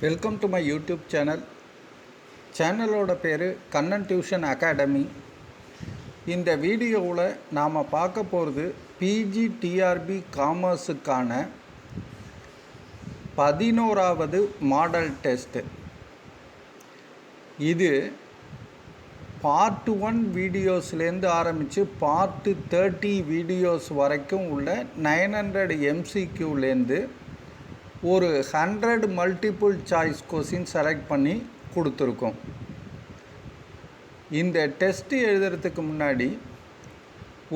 Welcome to my YouTube சேனலோட பேர் Kannan tuition academy. இந்த வீடியோவில் நாம் பார்க்க போகிறது பிஜி டிஆர்பி காமர்ஸுக்கான 11வது மாடல் டெஸ்ட்டு. இது பார்ட் 1 வீடியோஸ்லேருந்து ஆரம்பித்து பார்ட் 30 வீடியோஸ் வரைக்கும் உள்ள 900 MCQலேருந்து ஒரு 100 மல்டிபிள் சாய்ஸ் கொஸ்டின் செலக்ட் பண்ணி கொடுத்துருக்கோம். இந்த டெஸ்ட்டு எழுதுறதுக்கு முன்னாடி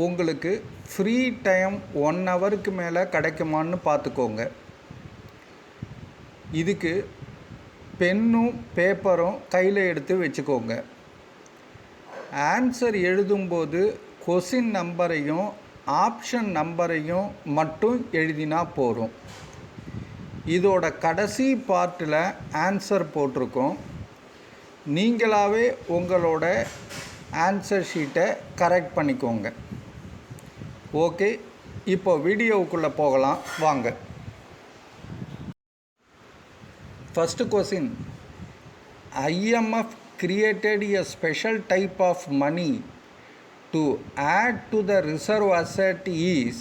உங்களுக்கு ஃப்ரீ டைம் 1 ஹவருக்கு மேலே கிடைக்குமான்னு பார்த்துக்கோங்க. இதுக்கு பென்னும் பேப்பரும் கையில் எடுத்து வச்சுக்கோங்க. ஆன்சர் எழுதும்போது கொஸ்டின் நம்பரையும் ஆப்ஷன் நம்பரையும் மட்டும் எழுதினா போதும். இதோட கடைசி பார்ட்டில் ஆன்சர் போட்டிருக்கோம். நீங்களாகவே உங்களோட ஆன்சர் ஷீட்டை கரெக்ட் பண்ணிக்கோங்க. ஓகே, இப்போ வீடியோவுக்குள்ளே போகலாம் வாங்க. First question, IMF created a special type of money to add to the reserve asset is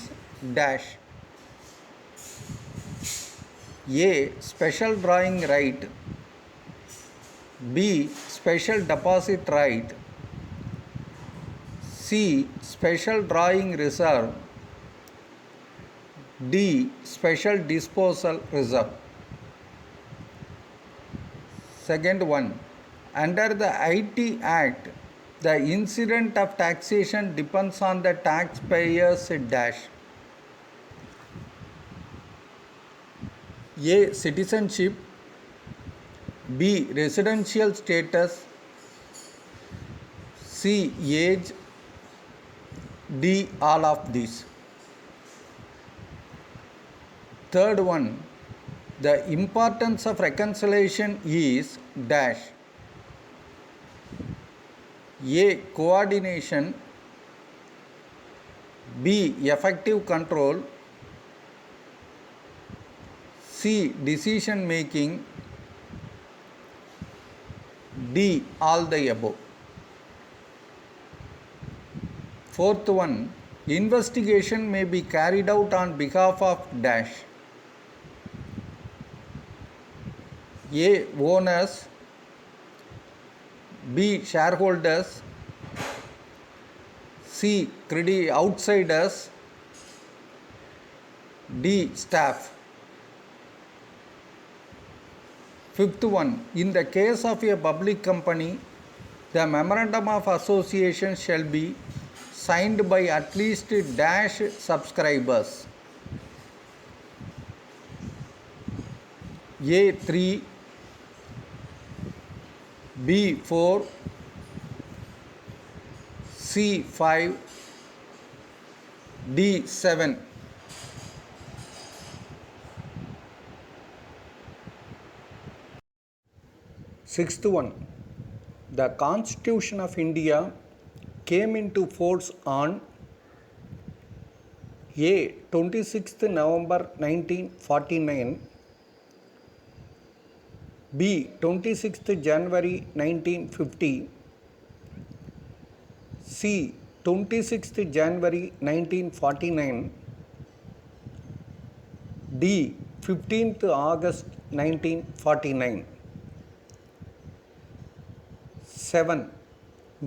dash. A. Special drawing right. B. Special deposit right. C. Special drawing reserve. D. Special disposal reserve. Second one, under the IT Act, the incidence of taxation depends on the taxpayer's dash. A. Citizenship. B. Residential status. C. Age. D. All of these. Third one, the importance of reconciliation is dash. A. Coordination. B. Effective control. C. Decision making. D. All the above. Fourth one, investigation may be carried out on behalf of dash. A. Owners. B. Shareholders. C. Outsiders. D. Staff. Fifth one, in the case of a public company, the memorandum of association shall be signed by at least dash subscribers. A. 3, B. 4, C. 5, D. 7. Sixth one, the Constitution of India came into force on A. 26th November 1949, B. 26th January 1950, C. 26th January 1949, D. 15th August 1949. 7.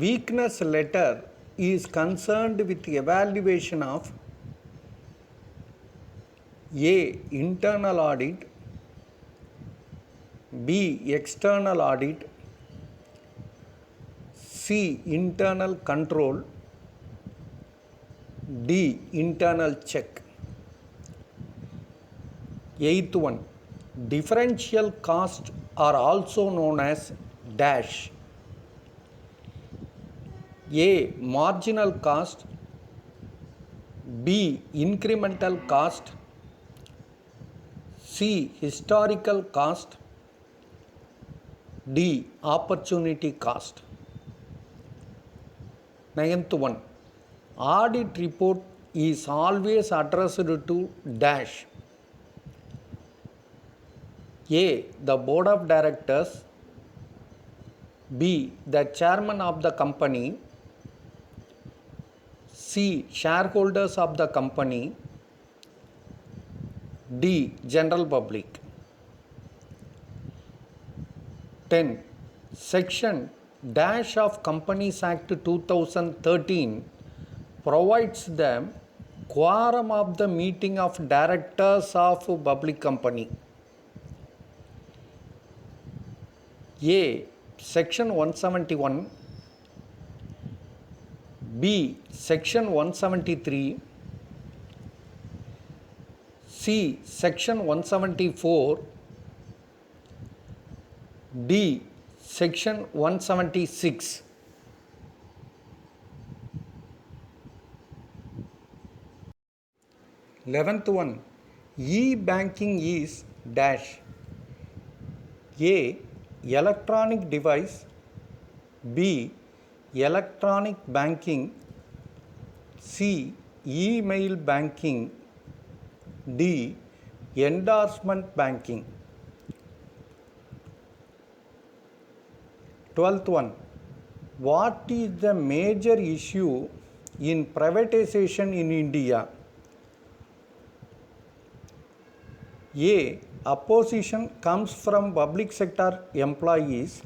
Weakness letter is concerned with evaluation of A. Internal audit. B. External audit. C. Internal control. D. Internal check. 8th one, differential costs are also known as dash. A. Marginal cost. B. Incremental cost. C. Historical cost. D. Opportunity cost. 9th one, audit report is always addressed to dash. A. The Board of Directors. B. The Chairman of the company. C. Shareholders of the company. D. General public. 10. Section dash of Companies Act 2013 provides the quorum of the meeting of directors of public company. A. Section 171. B. Section 173. C. Section 174. D. Section 176. 11th one. E-banking is dash. A. Electronic device. B. Electronic banking. C. Email banking. D. Endorsement banking. 12th one. What is the major issue in privatization in India? A. Opposition comes from public sector employees.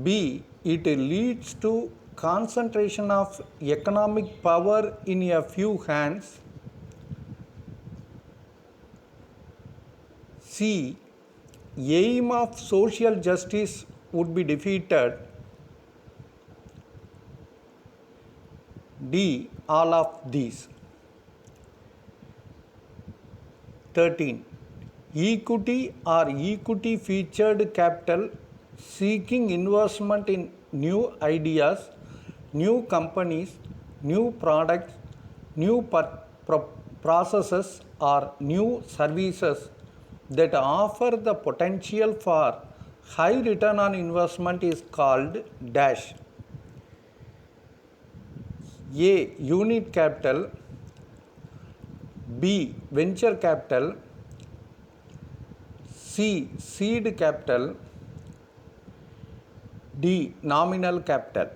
B. It leads to concentration of economic power in a few hands. C. Aim of social justice would be defeated. D. All of these. 13. Equity or equity featured capital seeking investment in new ideas, new companies, new products, new processes or new services that offer the potential for high return on investment is called dash. A. Unit capital. B. Venture capital. C. Seed capital. D. Nominal capital.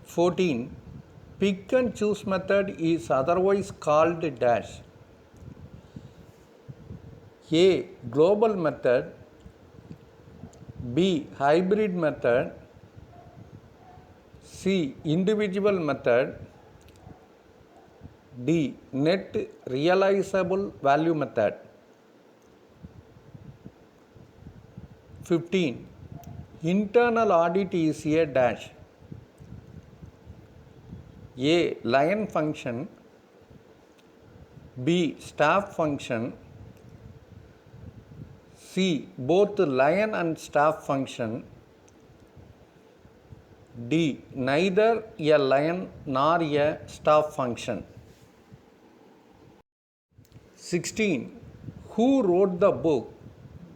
14. Pick and choose method is otherwise called dash. A. Global method. B. Hybrid method. C. Individual method. D. Net realizable value method. 15. Internal audit is a dash. A. Lion function. B. Staff function. C. Both lion and staff function. D. Neither a lion nor a staff function. 16. Who wrote the book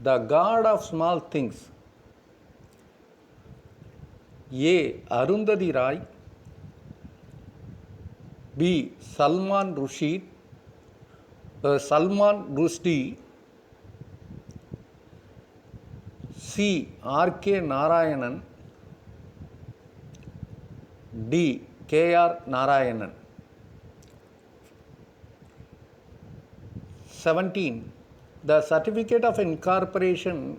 The God of Small Things? A. Arundhati Roy. B. Salman Rushdie. C. R.K. Narayanan. D. K.R. Narayanan. 17. The certificate of incorporation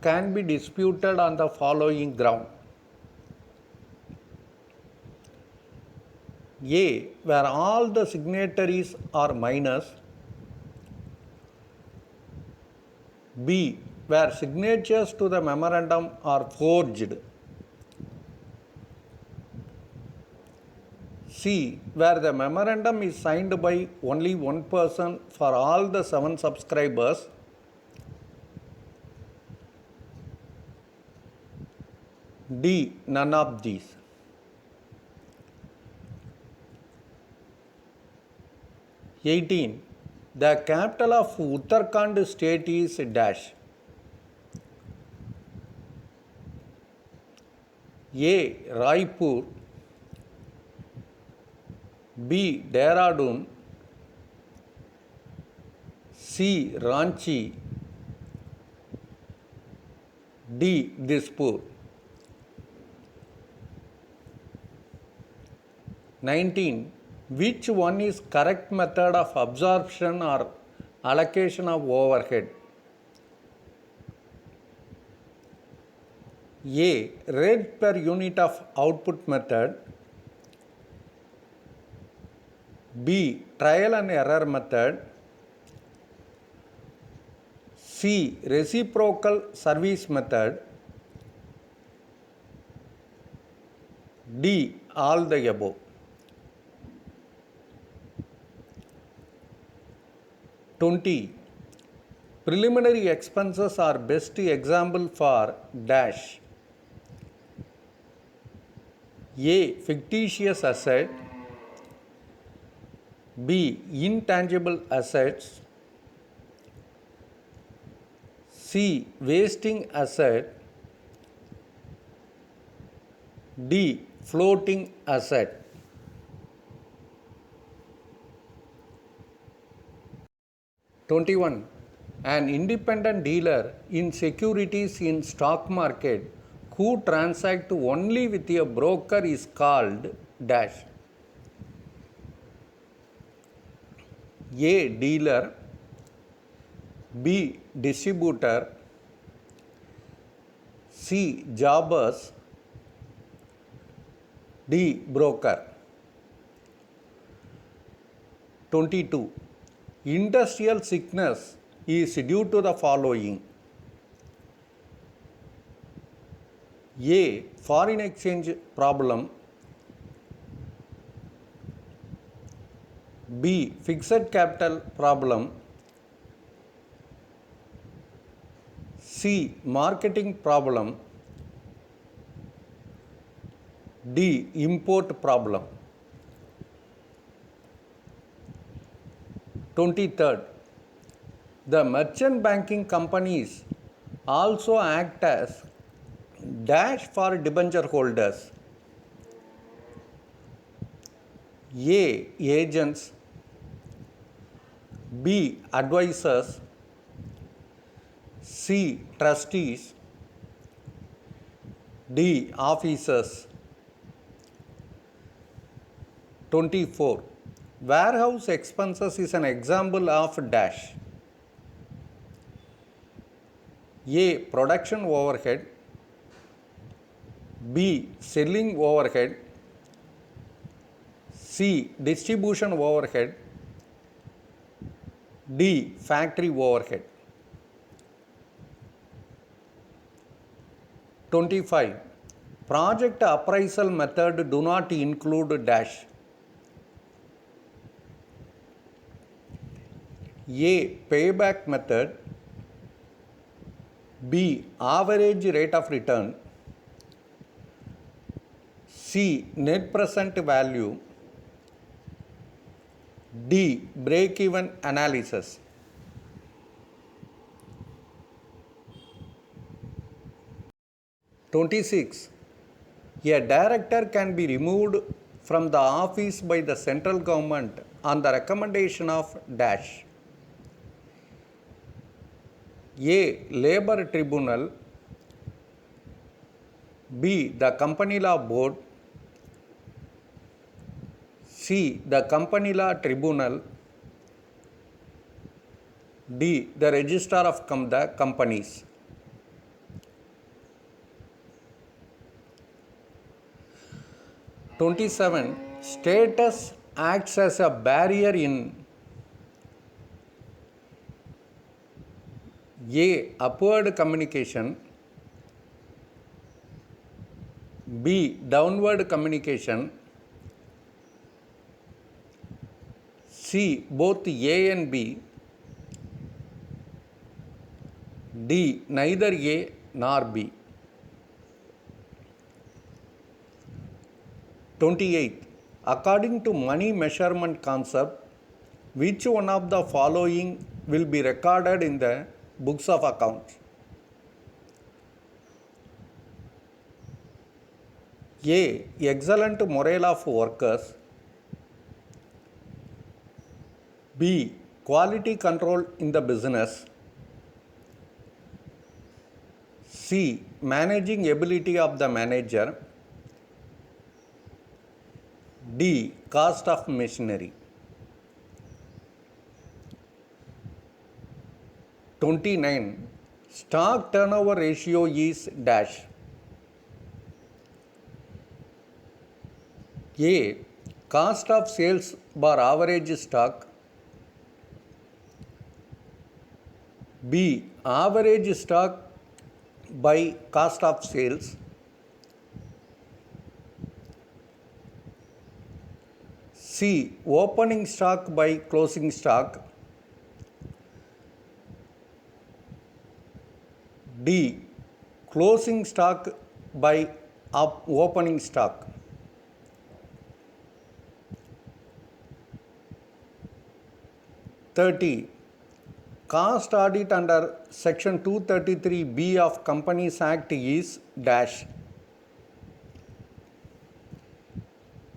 can be disputed on the following ground. A. Where all the signatories are minors. B. Where signatures to the memorandum are forged. C. Where the memorandum is signed by only one person for all the 7 subscribers. D. None of these. 18. The capital of Uttarakhand state is dash. A. Raipur. B. Dehradun. C. Ranchi, D. Dispur. 19. Which one is correct method of absorption or allocation of overhead? A. Rate per unit of output method. B. Trial and error method. C. Reciprocal service method. D. All the above. 20. Preliminary expenses are best example for dash. A. Fictitious asset. B. Intangible assets. C. Wasting asset. D. Floating asset. 21. An independent dealer in securities in stock market who transact only with a broker is called dash. A. Dealer. B. Distributor. C. Jobbers. D. Broker. 22. Industrial sickness is due to the following: A. Foreign exchange problem. B. Fixed capital problem. C. Marketing problem. D. Import problem. 23rd. The merchant banking companies also act as dash for debenture holders: A. Agents. B. Advisors. C. Trustees. D. Officers. 24. Warehouse expenses is an example of dash: A. Production overhead. B. Selling overhead. C. Distribution overhead. D. Factory overhead. 25. Project appraisal method do not include dash: A. Payback method. B. Average rate of return. C. Net present value. D. Break-even analysis. 26. A director can be removed from the office by the central government on the recommendation of dash: A. Labor Tribunal. B. The Company Law Board. C. The Company Law Tribunal. D. The Registrar of the Companies. 27. Status acts as a barrier in A. Upward communication. B. Downward communication. C. Both A and B. D. Neither A nor B. 28. According to money measurement concept, which one of the following will be recorded in the books of accounts? A. Excellent morale of workers. B. quality control in the business. C. Managing ability of the manager. D. Cost of machinery. 29. Stock turnover ratio is dash. A. Cost of sales bar average stock. B. Average stock by cost of sales. C. Opening stock by closing stock. D. Closing stock by opening stock. 30. Cost audit under Section 233B of Companies Act is dash.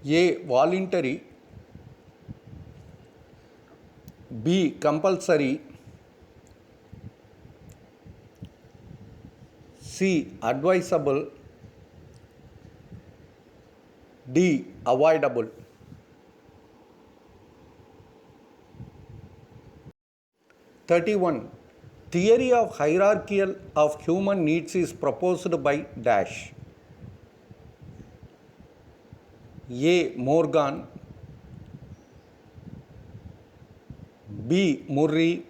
A. Voluntary. B. Compulsory. C. Advisable. D. Avoidable. 31. Theory of hierarchical of human needs is proposed by dash. A. Morgan. B. Murray.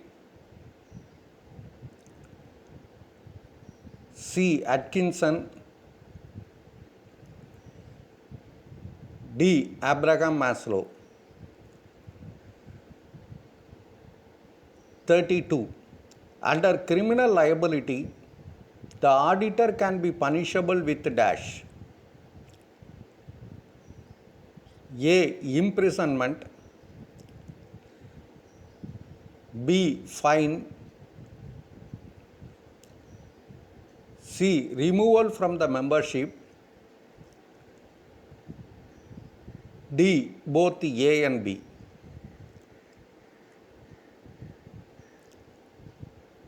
C. Atkinson. D. Abraham Maslow. 32. Under criminal liability, the auditor can be punishable with dash. A. Imprisonment. B. Fine. C. Removal from the membership. D. Both A and B.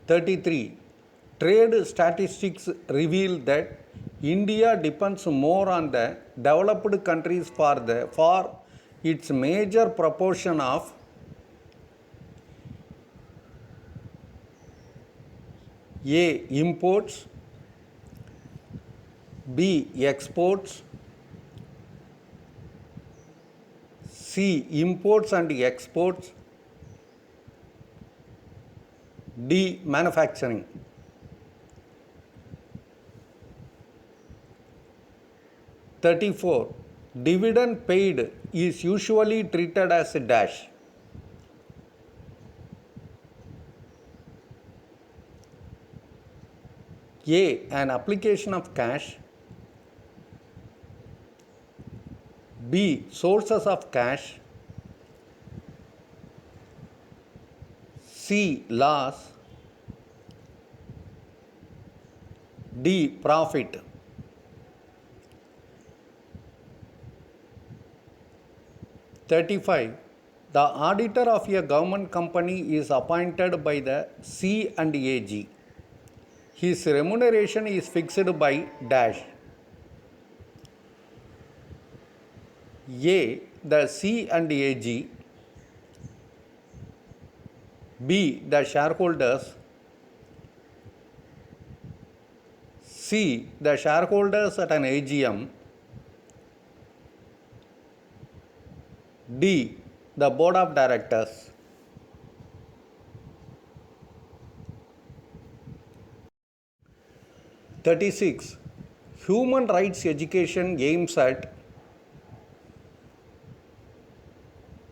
33. Trade statistics reveal that India depends more on the developed countries for its major proportion of A. Imports. B. Exports. C. Imports and exports. D. Manufacturing. 34. Dividend paid is usually treated as a dash. A. An application of cash. B. Sources of cash. C. Loss. D. Profit. 35. The auditor of a government company is appointed by the C and AG. His remuneration is fixed by dash. A. The C and AG. B. The shareholders. C. The shareholders at an AGM. D. The board of directors. 36. Human rights education aims at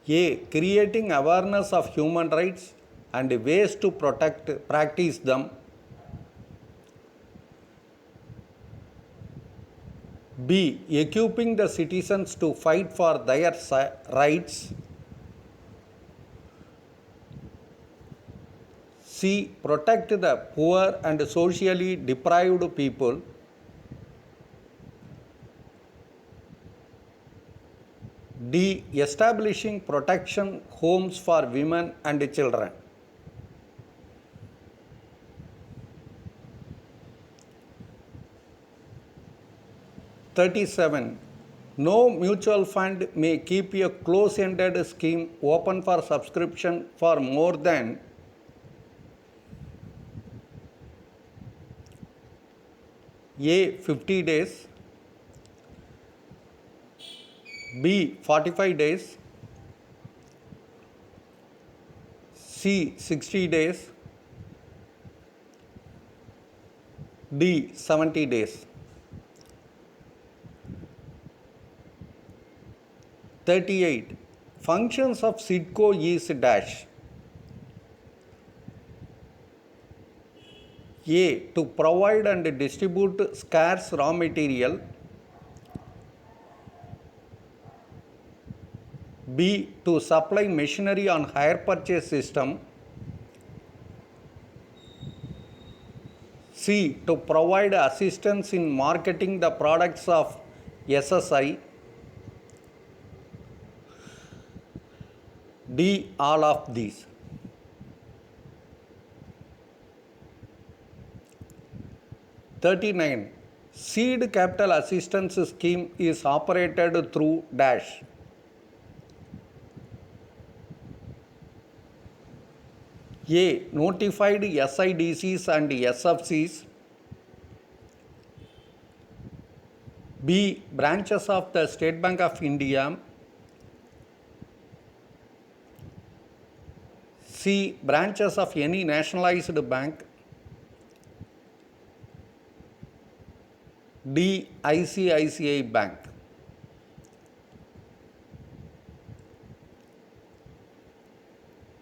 A. Creating awareness of human rights and ways to practice them. B. Equipping the citizens to fight for their rights. C. Protect the poor and socially deprived people. D. establishing protection homes for women and children. 37. No mutual fund may keep a close-ended scheme open for subscription for more than A. 50 days, B. 45 days, C. 60 days, D. 70 days. 38. Functions of SIDCO is dash. A. To provide and distribute scarce raw material. B. To supply machinery on hire purchase system. C. To provide assistance in marketing the products of SSI. D. All of these. 39. Seed capital assistance scheme is operated through dash. A. Notified SIDCs and SFCs. B. Branches of the State Bank of India. C. Branches of any nationalized bank. D. ICICI Bank.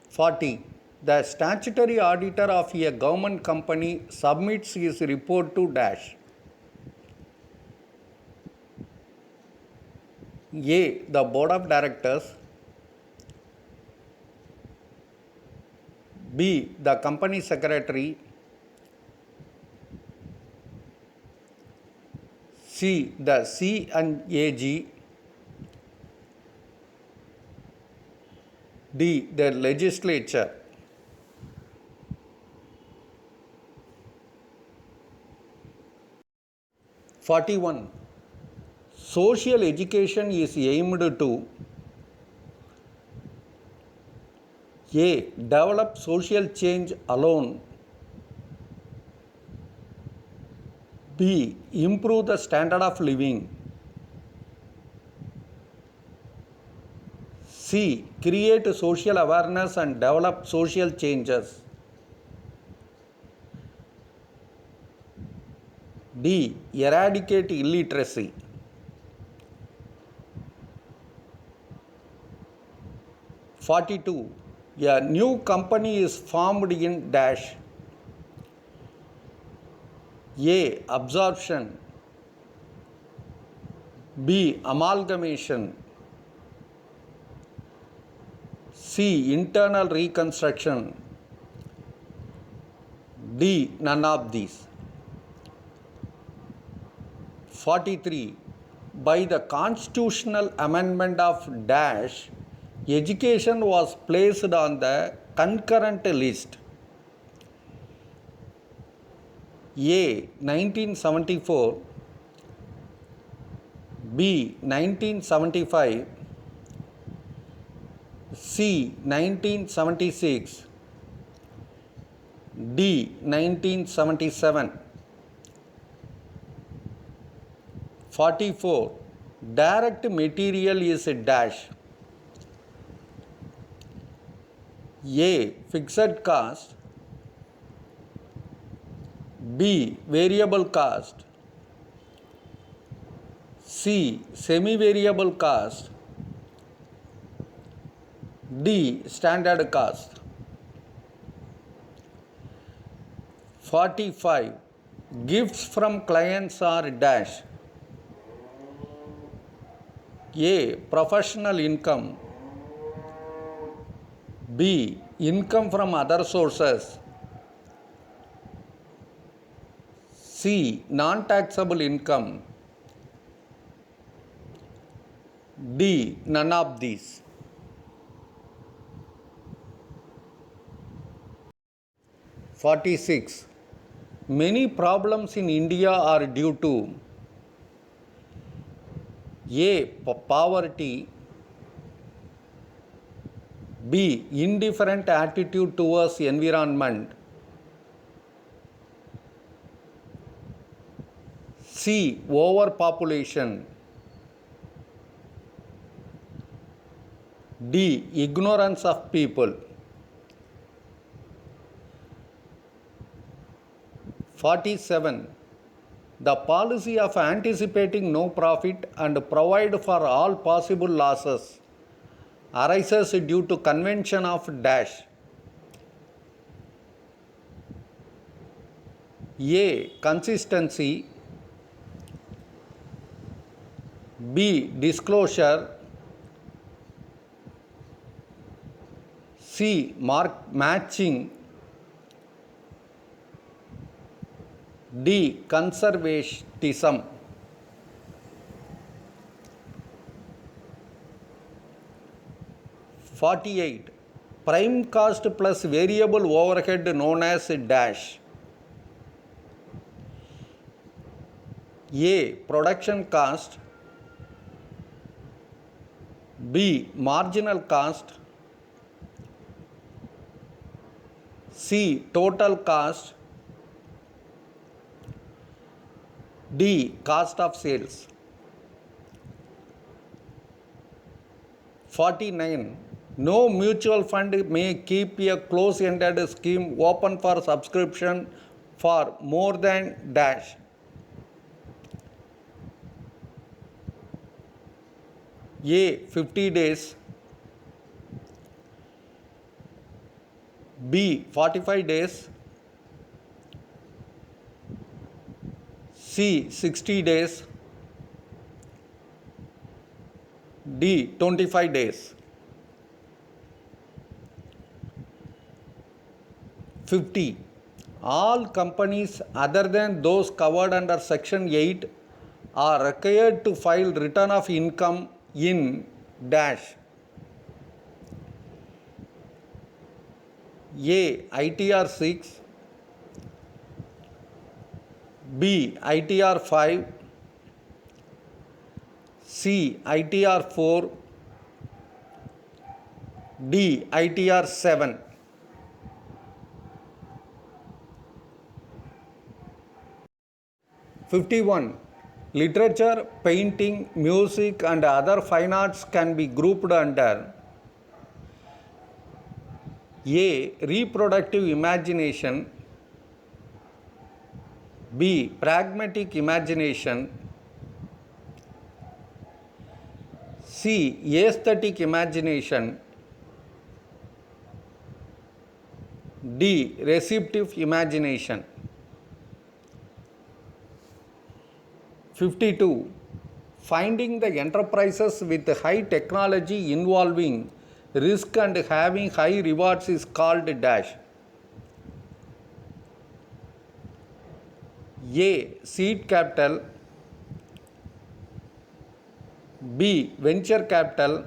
40. The statutory auditor of a government company submits his report to dash. A. The board of directors. B. The company secretary. C. The C and AG. D. The legislature. 41. Social education is aimed to A. Develop social change alone. B. Improve the standard of living. C. Create social awareness and develop social changes. D. Eradicate illiteracy. 42. A new company is formed in dash. A. Absorption. B. Amalgamation. C. Internal reconstruction. D. None of these. 43. By the constitutional amendment of dash, education was placed on the concurrent list. A. 1974, B. 1975, C. 1976, D. 1977. 44. Direct material is a dash. A. Fixed cost. B. Variable cost. C. Semi-variable cost. D. Standard cost. 45. Gifts from clients are dash. A. Professional income. B. Income from other sources. C. Non-taxable income. D. None of these. 46. Many problems in India are due to A. Poverty, B. Indifferent attitude towards environment, C. Overpopulation, D. Ignorance of people. 47. The policy of anticipating no profit and provide for all possible losses arises due to convention of dash. A. Consistency, B. Disclosure, C. Matching, D. Conservatism. 48. Prime cost plus variable overhead known as dash. A. Production cost, B. Marginal cost, C. Total cost, D. Cost of sales. 49. No mutual fund may keep a close-ended scheme open for subscription for more than dash. A. 50 days, B. 45 days, C. 60 days, D. 25 days. 50. All companies other than those covered under Section 8 are required to file return of income in dash. A. ITR 6, B. ITR 5, C. ITR 4, D. ITR 7. 51. Literature, painting, music and other fine arts can be grouped under A. Reproductive imagination, B. Pragmatic imagination, C. Aesthetic imagination, D. Receptive imagination. 52. Finding the enterprises with high technology involving risk and having high rewards is called dash. A. Seed capital, B. Venture capital,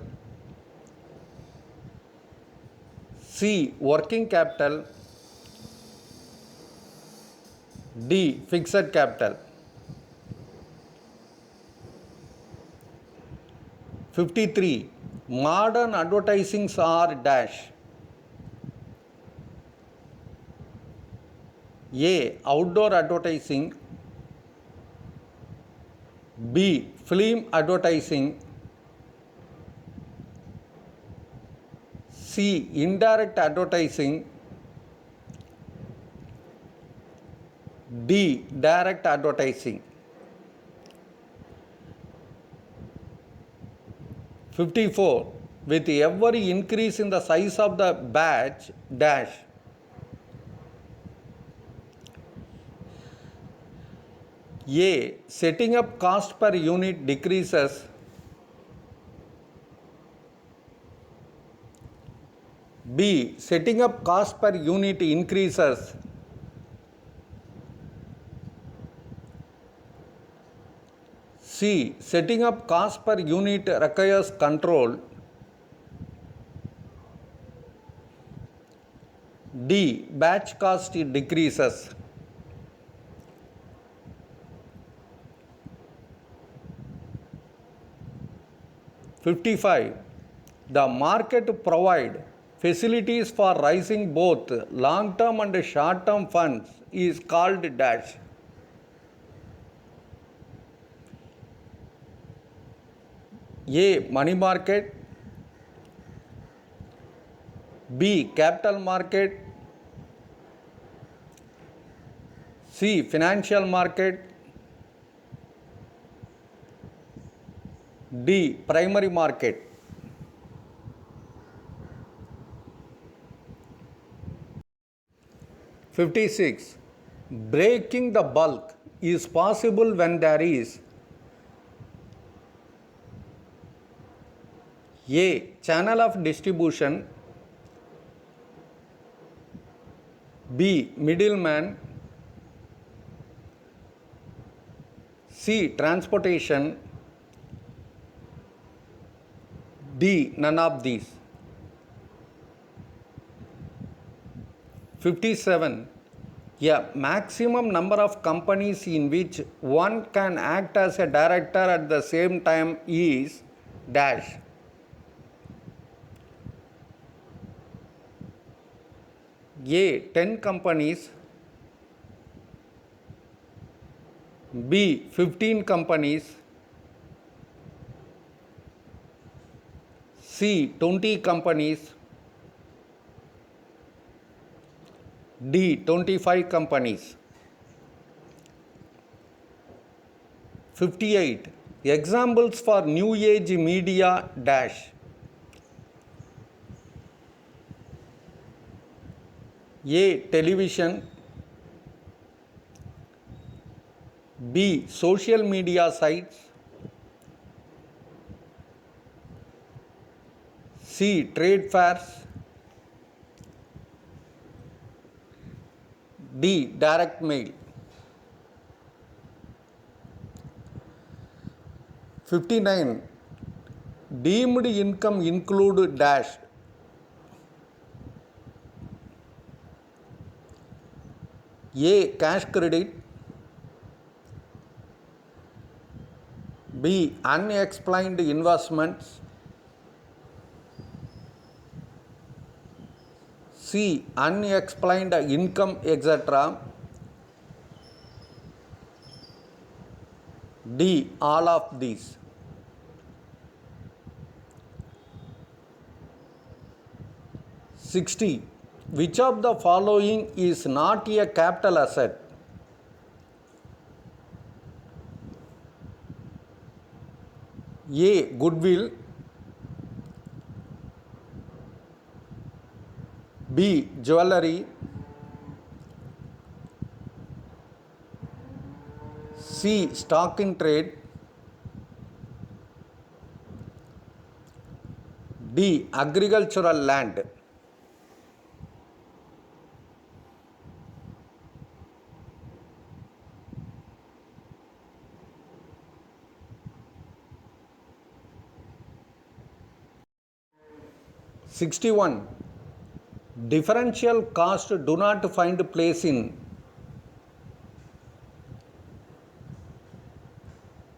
C. Working capital, D. Fixed capital. 53. Modern advertisings are dash. A. Outdoor advertising, B. Film advertising, C. Indirect advertising, D. Direct advertising. 54. With every increase in the size of the batch dash. A. Setting up cost per unit decreases, B. Setting up cost per unit increases, C. Setting up cost per unit requires control. D. Batch cost decreases. '55. The market provide facilities for raising both long-term and short-term funds is called dash. A. Money market. B. Capital market. C. Financial market. D. Primary market. '56. Breaking the bulk is possible when there is A. Channel of distribution. B. Middleman. C. Transportation. D. None of these. '57. A maximum number of companies in which one can act as a director at the same time is dash. A. 10 companies. B. 15 companies. C. 20 companies. D. 25 companies. '58. Examples for new age media dash. A. Television. B. Social media sites. C. Trade fairs. D. Direct mail. '59. Deemed income include dash. A. Cash credit. B. Unexplained investments. C. Unexplained income, etc. D. All of these. '60. Which of the following is not a capital asset? A. Goodwill. B. Jewelry. C. Stock in trade. D. Agricultural land. '61. Differential cost do not find place in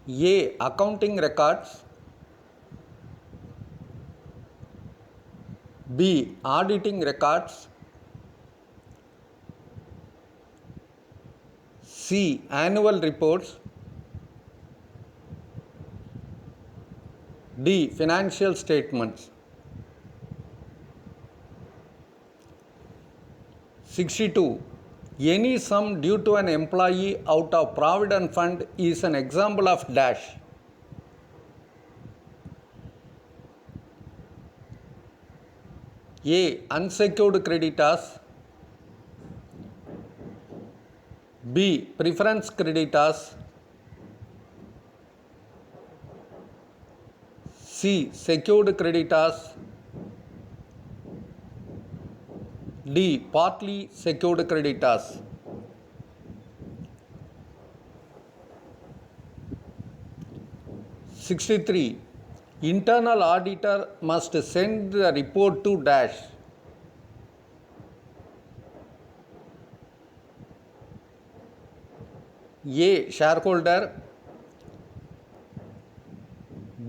A. Accounting records. B. Auditing records. C. Annual reports. D. Financial statements. '62. Any sum due to an employee out of provident fund is an example of dash. A. Unsecured creditors. B. Preference creditors. C. Secured creditors. D. Partly secured creditors. 63. Internal auditor must send the report to dash. A. Shareholder.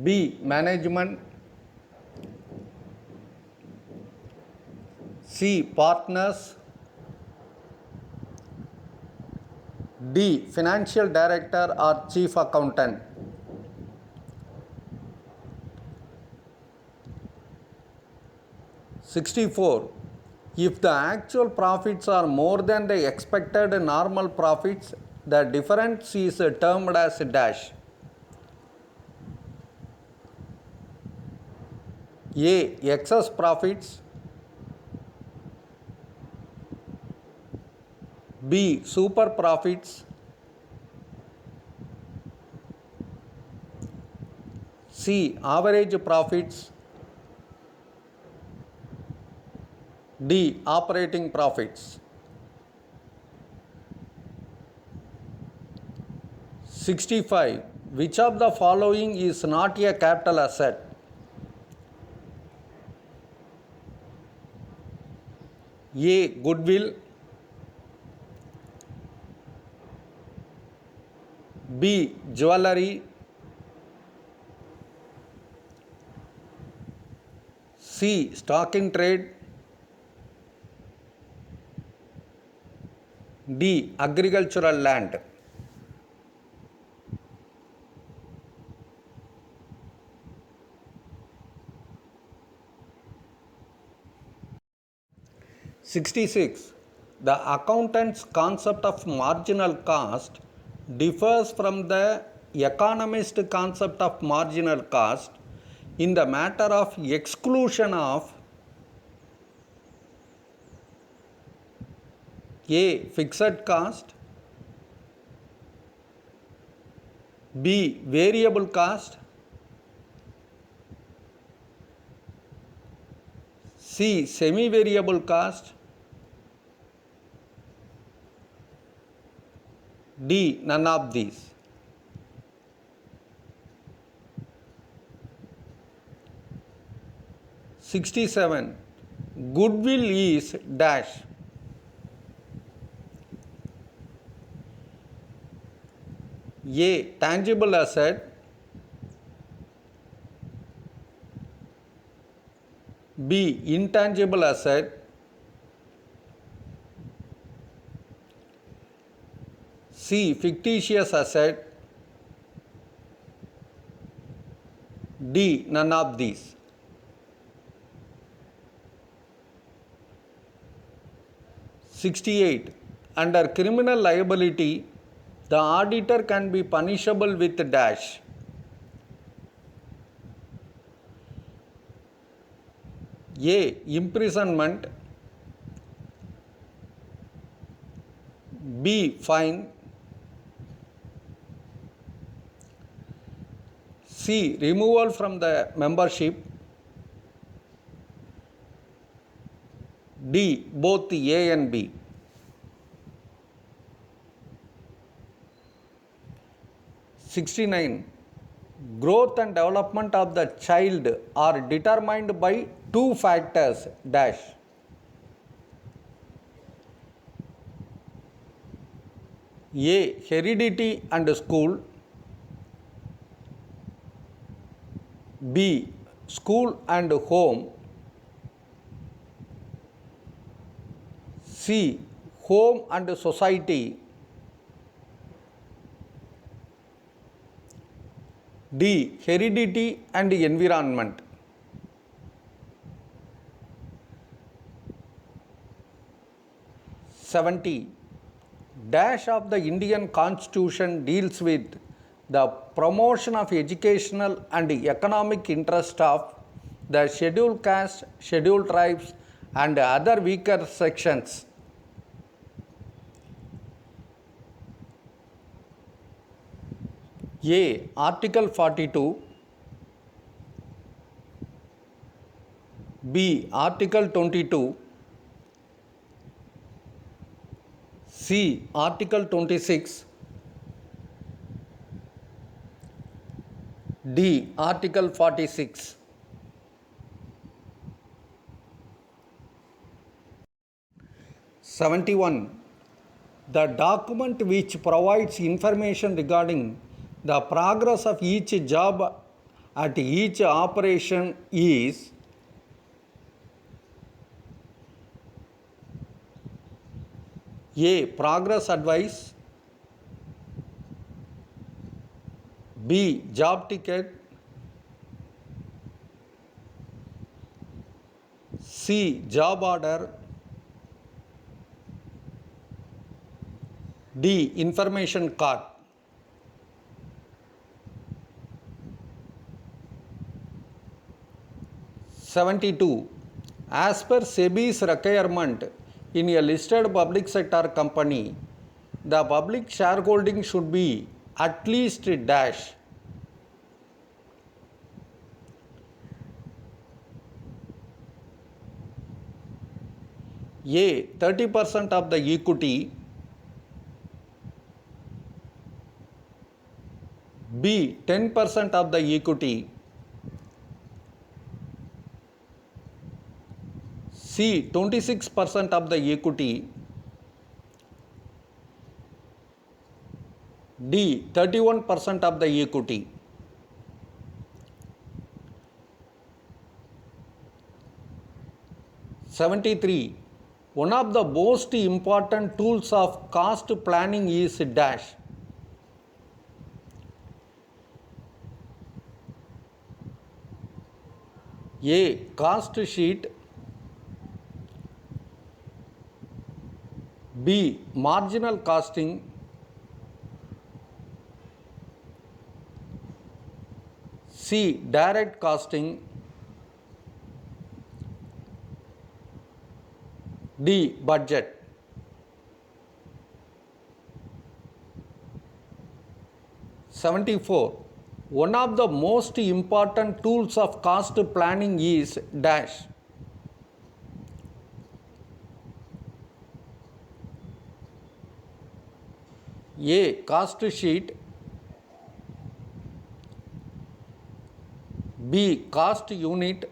B. Management. C. Partners. D. Financial director or chief accountant. '64. If the actual profits are more than the expected normal profits, the difference is termed as dash. A. Excess profits. B. Super profits. C. Average profits. D. Operating profits. 65. Which of the following is not a capital asset? A. Goodwill. B. Jewelry. C. Stock in trade. D. Agricultural land. '66. The accountant's concept of marginal cost differs from the economist's concept of marginal cost in the matter of exclusion of A. Fixed cost. B. Variable cost. C. Semi-variable cost. D. None of these. '67. Goodwill is dash. A. Tangible asset. B. Intangible asset. C. Fictitious asset. D. None of these. '68. Under criminal liability, the auditor can be punishable with dash. A. Imprisonment. B. Fine. C. Removal from the membership. D. Both A and B. '69. Growth and development of the child are determined by two factors dash. A. Heredity and school. B. School and home. C. Home and society. D. Heredity and environment. '70. Dash of the Indian Constitution deals with the promotion of educational and economic interest of the scheduled caste, scheduled tribes and other weaker sections. A. Article 42. B. Article 22. C. Article 26. D. Article 46. 71. The document which provides information regarding the progress of each job at each operation is A. Progress advice, B. Job ticket, C. Job order, D. Information card. 72. As per SEBI's requirement in a listed public sector company, the public shareholding should be at least dash. A. 30% of the equity, B. 10% of the equity, C. 26% of the equity, D. 31% of the equity. 73. One of the most important tools of cost planning is dash. A. Cost sheet, B. Marginal costing, C. Direct costing, D. Budget. 74. One of the most important tools of cost planning is dash. A. Cost sheet, B. Cost unit,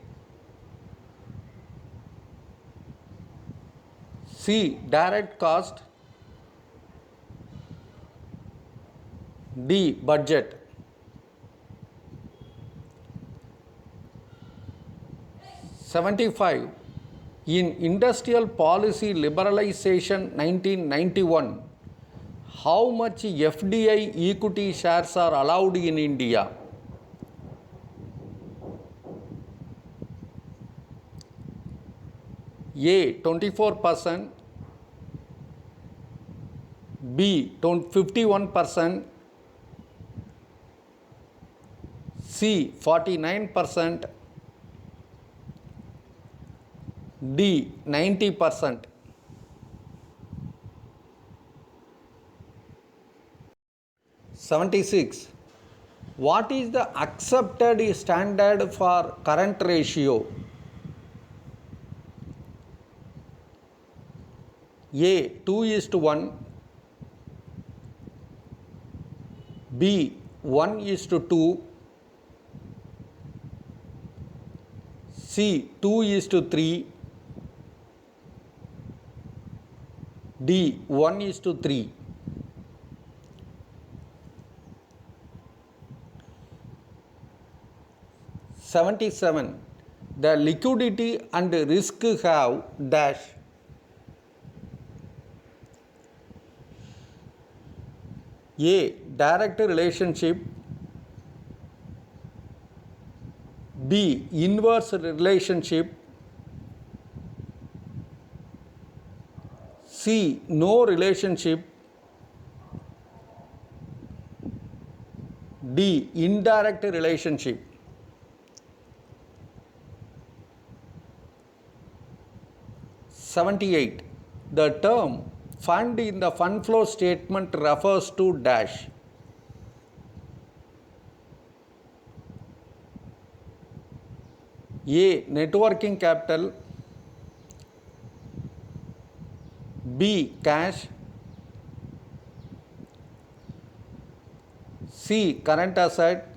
C. Direct cost, D. Budget. 75. In Industrial Policy Liberalization 1991, how much FDI equity shares are allowed in India? A. 24%, B. 51%, C. 49%, D. 90%. 76. What is the accepted standard for current ratio? A. 2:1, B. 1:2, C. 2:3, D. 1:3. 77. The liquidity and risk have dash. A. Direct relationship, B. Inverse relationship, C. No relationship, D. Indirect relationship. 78. The term fund in the fund flow statement refers to dash. A. Net working capital, B. Cash, C. Current asset,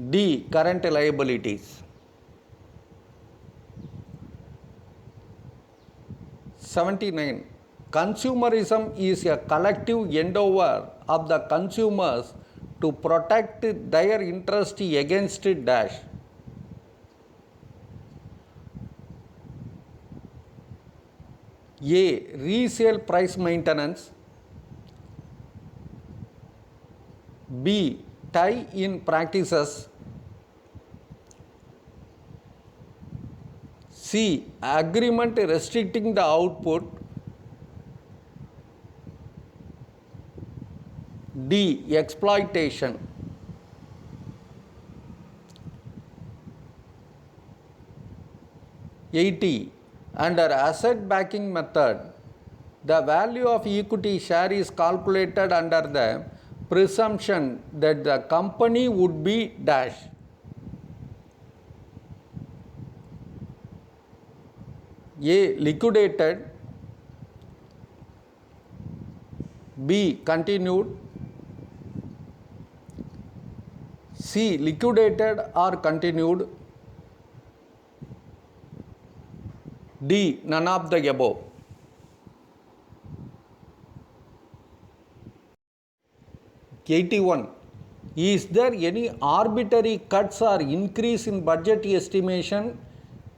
D. Current liabilities. 79. Consumerism is a collective endeavor of the consumers to protect their interest against dash. A. Resale price maintenance. B. Tie-in practices. C. Agreement restricting the output. D. Exploitation. 80. Under asset backing method, the value of equity share is calculated under the presumption that the company would be dash. A. Liquidated. B. Continued. C. Liquidated or continued. D. None of the above. #81. Is there any arbitrary cuts or increase in budget estimation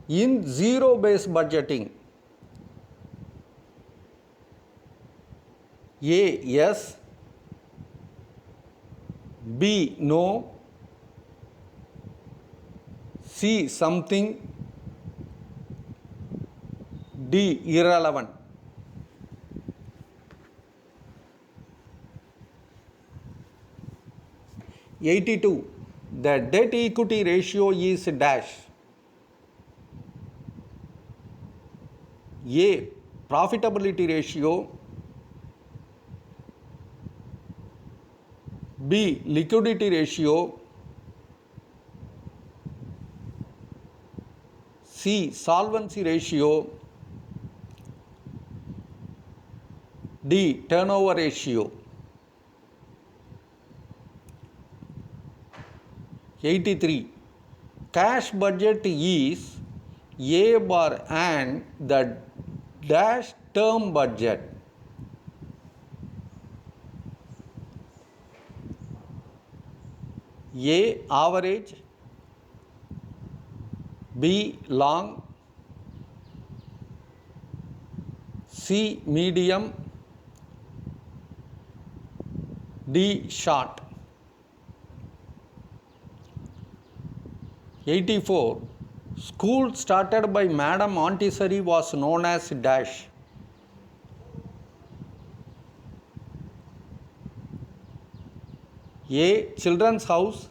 in zero-based budgeting? A. Yes. B. No. C. Something. D. Irrelevant. 82. The debt equity ratio is dash. A. Profitability ratio. B. Liquidity ratio. C. Solvency ratio. D. Turnover ratio. 83. Cash budget is A bar and the dash term budget. A. Average. B. Long. C. Medium. D. Short. 84. School started by Madam Montessori was known as dash. A. Children's house.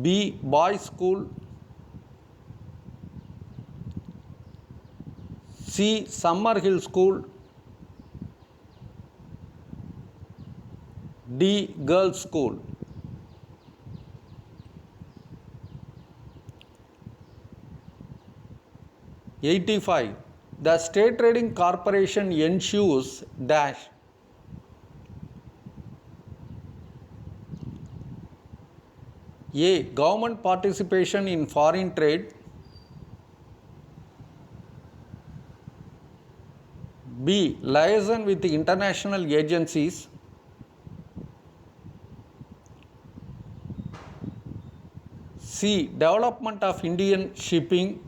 B. Boys school. C. Summer Hill School. D. Girls school. 85. The State Trading Corporation ensures dash. A. Government participation in foreign trade. B. Liaison with the international agencies. C. Development of Indian shipping.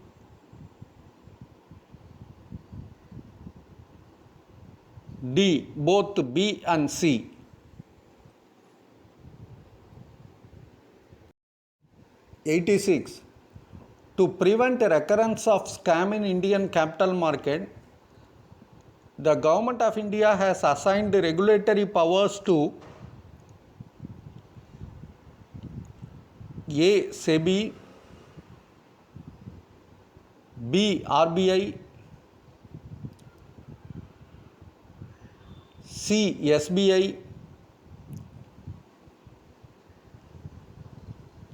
D. Both B and C. 86. To prevent recurrence of scam in Indian capital market, the Government of India has assigned regulatory powers to A. SEBI, B. RBI, C. SBI,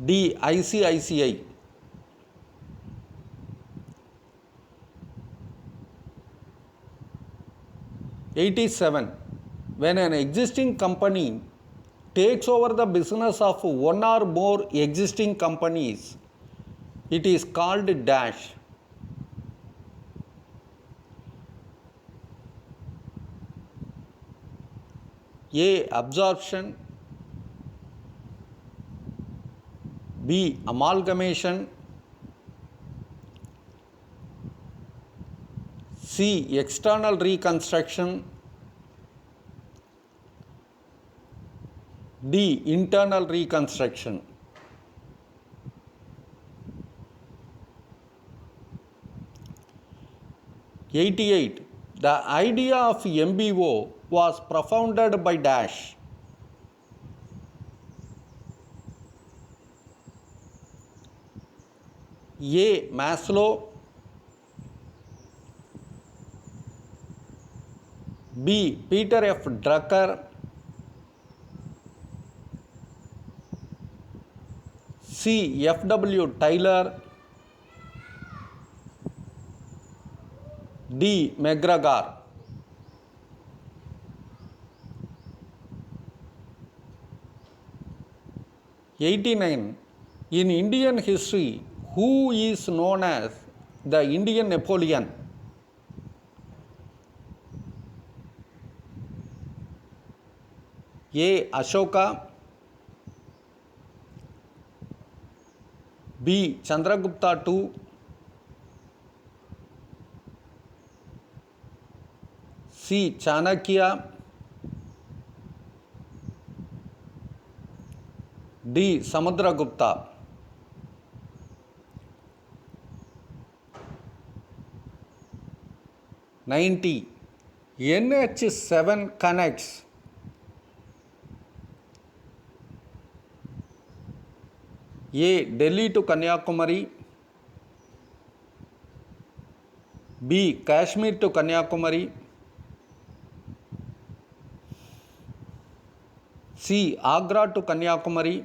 D. ICICI. 87. When an existing company takes over the business of one or more existing companies, it is called dash. A. Absorption. B. Amalgamation. C. External reconstruction. D. Internal reconstruction. '88. The idea of MBO was propounded by dash. A. Maslow. B. Peter F. Drucker. C. F.W. Taylor. D. McGregor. '89. In Indian history, who is known as the Indian Napoleon? A. Ashoka. B. Chandragupta II. C. Chanakya. D. Samudragupta. '90. NH7 connects A. Delhi to Kanyakumari. B. Kashmir to Kanyakumari. C. Agra to Kanyakumari.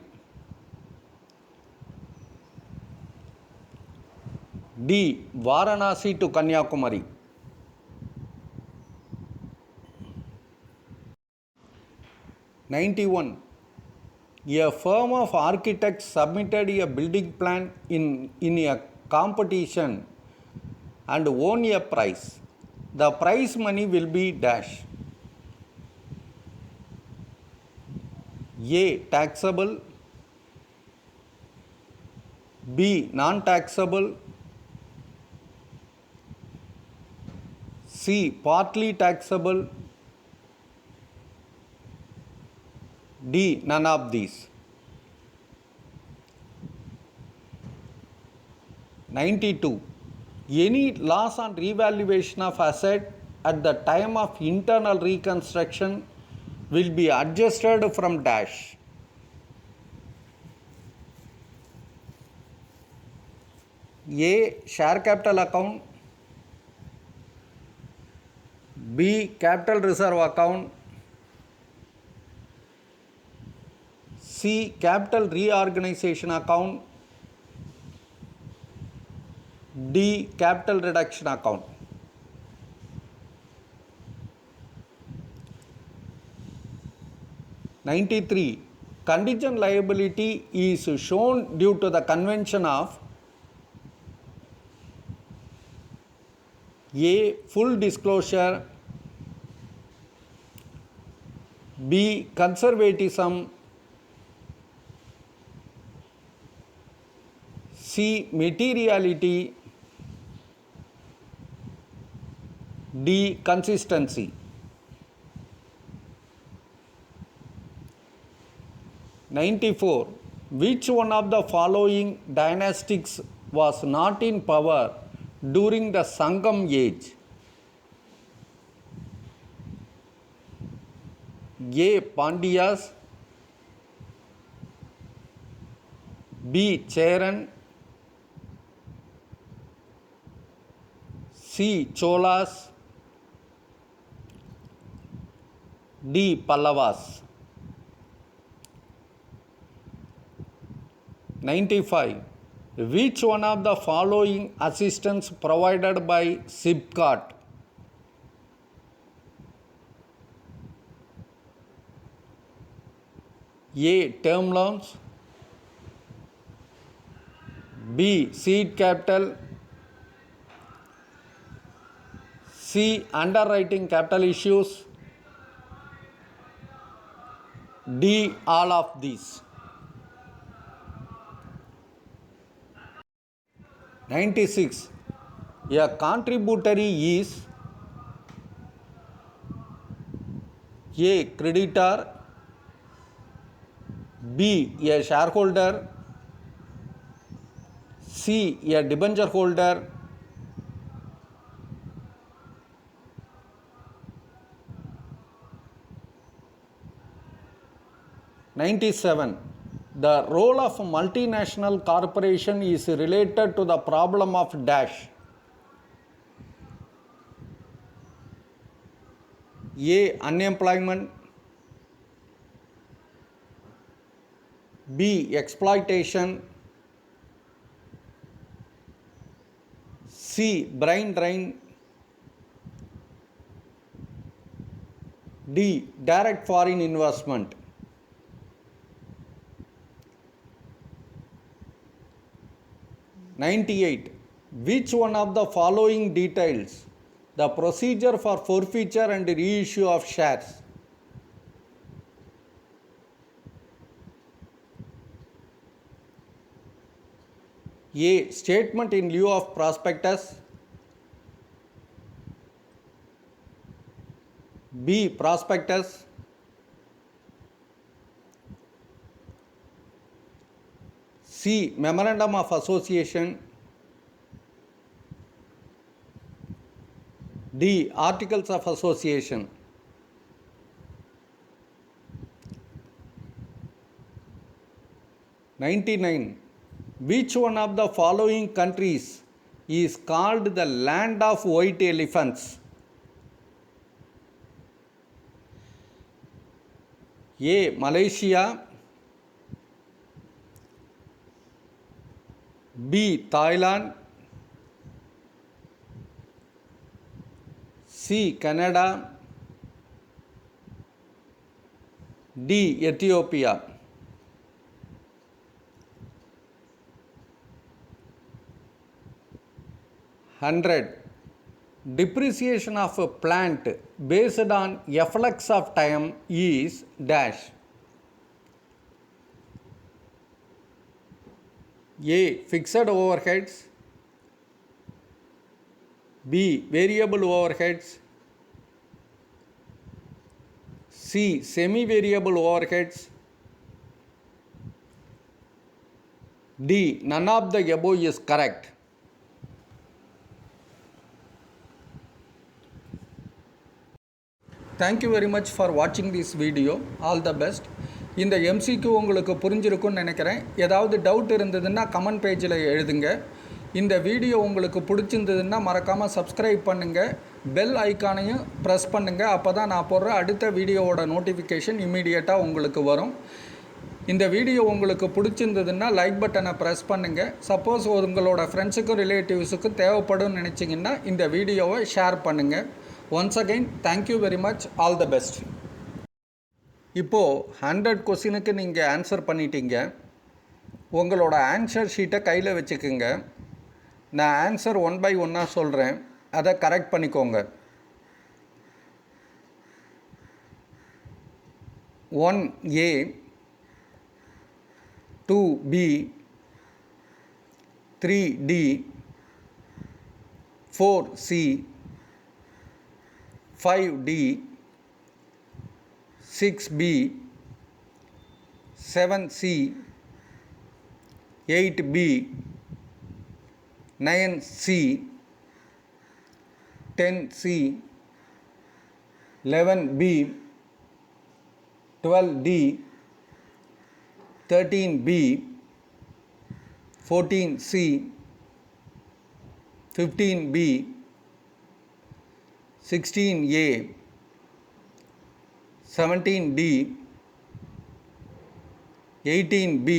D. Varanasi to Kanyakumari. '91. A firm of architects submitted a building plan in a competition and won a prize. The prize money will be dash. A. Taxable. B. Non-taxable. C. Partly taxable. D. None of these. '92. Any loss on revaluation of asset at the time of internal reconstruction will be adjusted from dash. A. Share capital account. B. Capital reserve account. C. Capital reorganization account. D. Capital reduction account. '93. Contingent liability is shown due to the convention of A. Full disclosure. B. Conservatism. C. Materiality. D. Consistency. '94. Which one of the following dynastics was not in power during the Sangam age? A. Pandyas. B. Cheran. C. Cholas. D. Pallavas. '95. Which one of the following assistance provided by SIPCOT? A. Term loans. B. Seed capital. C. Underwriting capital issues. D. All of these. 96. A contributory is A. Creditor. B. A shareholder. C. A debenture holder. 97. The role of multinational corporation is related to the problem of dash. A. Unemployment. B. Exploitation. C. Brain drain. D. Direct foreign investment. 98. Which one of the following details the procedure for forfeiture and reissue of shares? A. Statement in lieu of prospectus. B. Prospectus. C. Memorandum of Association. D. Articles of Association. 99. Which one of the following countries is called the land of white elephants? A. Malaysia. B. Thailand. C. Canada. D. Ethiopia. 100. Depreciation of a plant based on efflux of time is dash. A. Fixed overheads. B. Variable overheads. C. Semi-variable overheads. D. None of the above is correct. Thank you very much for watching this video. All the best. இந்த MCQ உங்களுக்கு புரிஞ்சிருக்கும்னு நினைக்கிறேன். ஏதாவது doubt இருந்ததுன்னா comment பேஜில் எழுதுங்க. இந்த video உங்களுக்கு பிடிச்சிருந்ததுன்னா மறக்காமல் சப்ஸ்கிரைப் பண்ணுங்கள். பெல் ஐக்கானையும் ப்ரெஸ் பண்ணுங்கள். அப்போ தான் நான் போடுற அடுத்த வீடியோவோட நோட்டிஃபிகேஷன் இம்மீடியட்டாக உங்களுக்கு வரும். இந்த வீடியோ உங்களுக்கு பிடிச்சிருந்ததுன்னா லைக் பட்டனை ப்ரெஸ் பண்ணுங்கள். சப்போஸ் உங்களோட ஃப்ரெண்ட்ஸுக்கும் ரிலேட்டிவ்ஸுக்கும் தேவைப்படும்னு நினச்சிங்கன்னா இந்த வீடியோவை ஷேர் பண்ணுங்கள். Once again thank you very much. All the best. இப்போது 100 கொஸ்டினுக்கு நீங்கள் ஆன்சர் பண்ணிட்டீங்க. உங்களோட ஆன்சர் ஷீட்டை கையில் வச்சுக்குங்க. நான் ஆன்சர் 1 by 1 சொல்கிறேன். அதை கரெக்ட் பண்ணிக்கோங்க. 1A, 2B, 3D, 4C, 5D, 6B, 7C, 8B, 9C, 10C, 11B, 12D, 13B, 14C, 15B, 16A, 17D, 18B,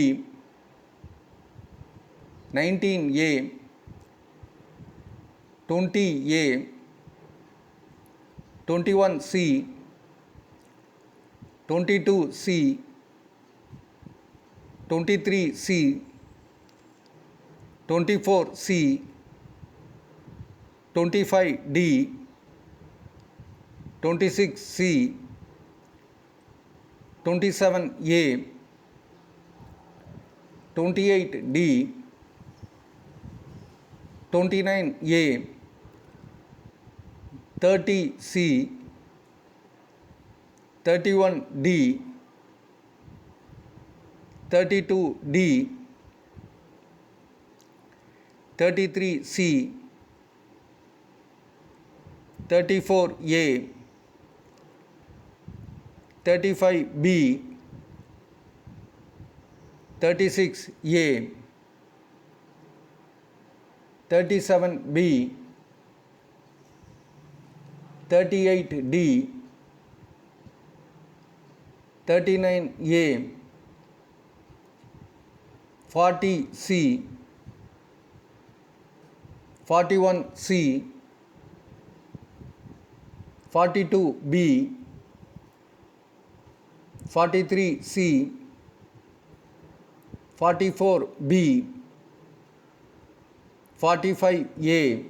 19A, 20A, 21C, 22C, 23C, 24C, 25D, 26C, 27A, 28D, 29A, 30C, 31D, 32D, 33C, 34A, 35B, 36A, 37B, 38D, 39A, 40C, 41C, 42B, 43C, 44B, 45A,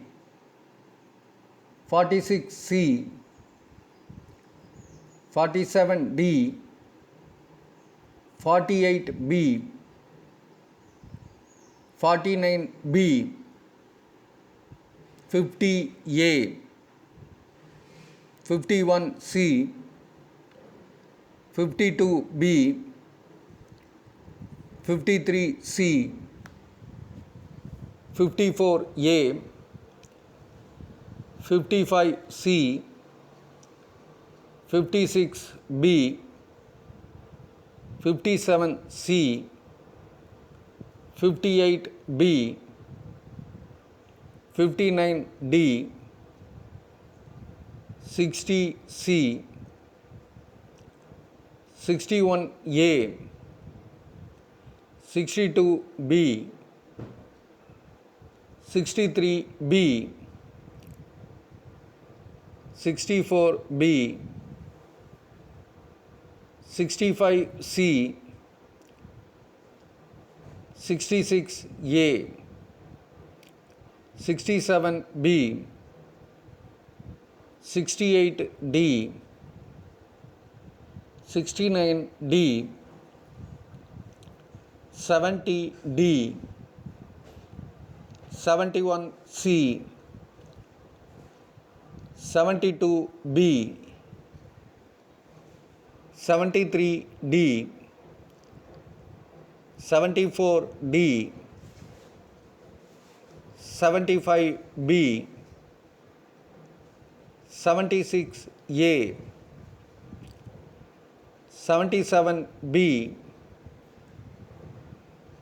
46C, 47D, 48B, 49B, 50A, 51C, 52B, 53C, 54A, 55C, 56B, 57C, 58B, 59D, 60C, 61A, 62B, 63B, 64B, 65C, 66A, 67B, 68D, 69D, 70D, 71C, 72B, 73D, 74D, 75B, 76A, 77B,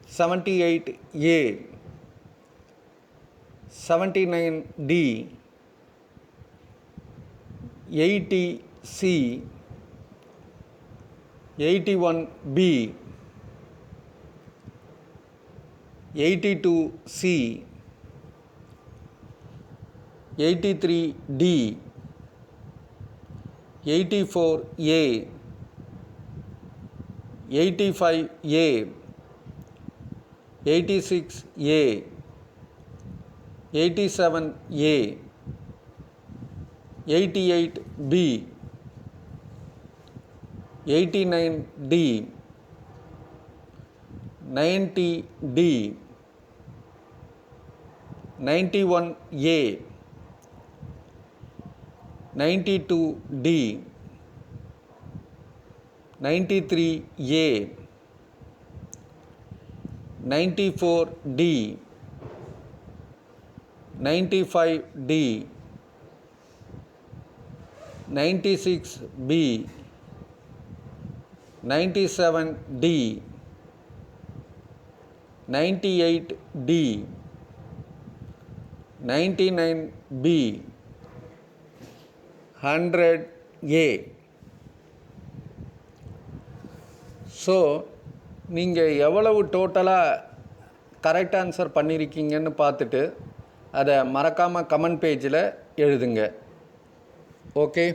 78A, 79D, 80C, 81B, 82C, 83D, 84A, 85A, 86A, 87A, 88B, 89D, 90D, 91A, 92D, 93A, 94D, 95D, 96B, 97D, 98D, 99B, 100A. So நீங்கள் எவ்வளவு டோட்டலாக correct answer பண்ணியிருக்கீங்கன்னு பார்த்துட்டு அதை மறக்காமல் comment பேஜில் எழுதுங்க. Okay.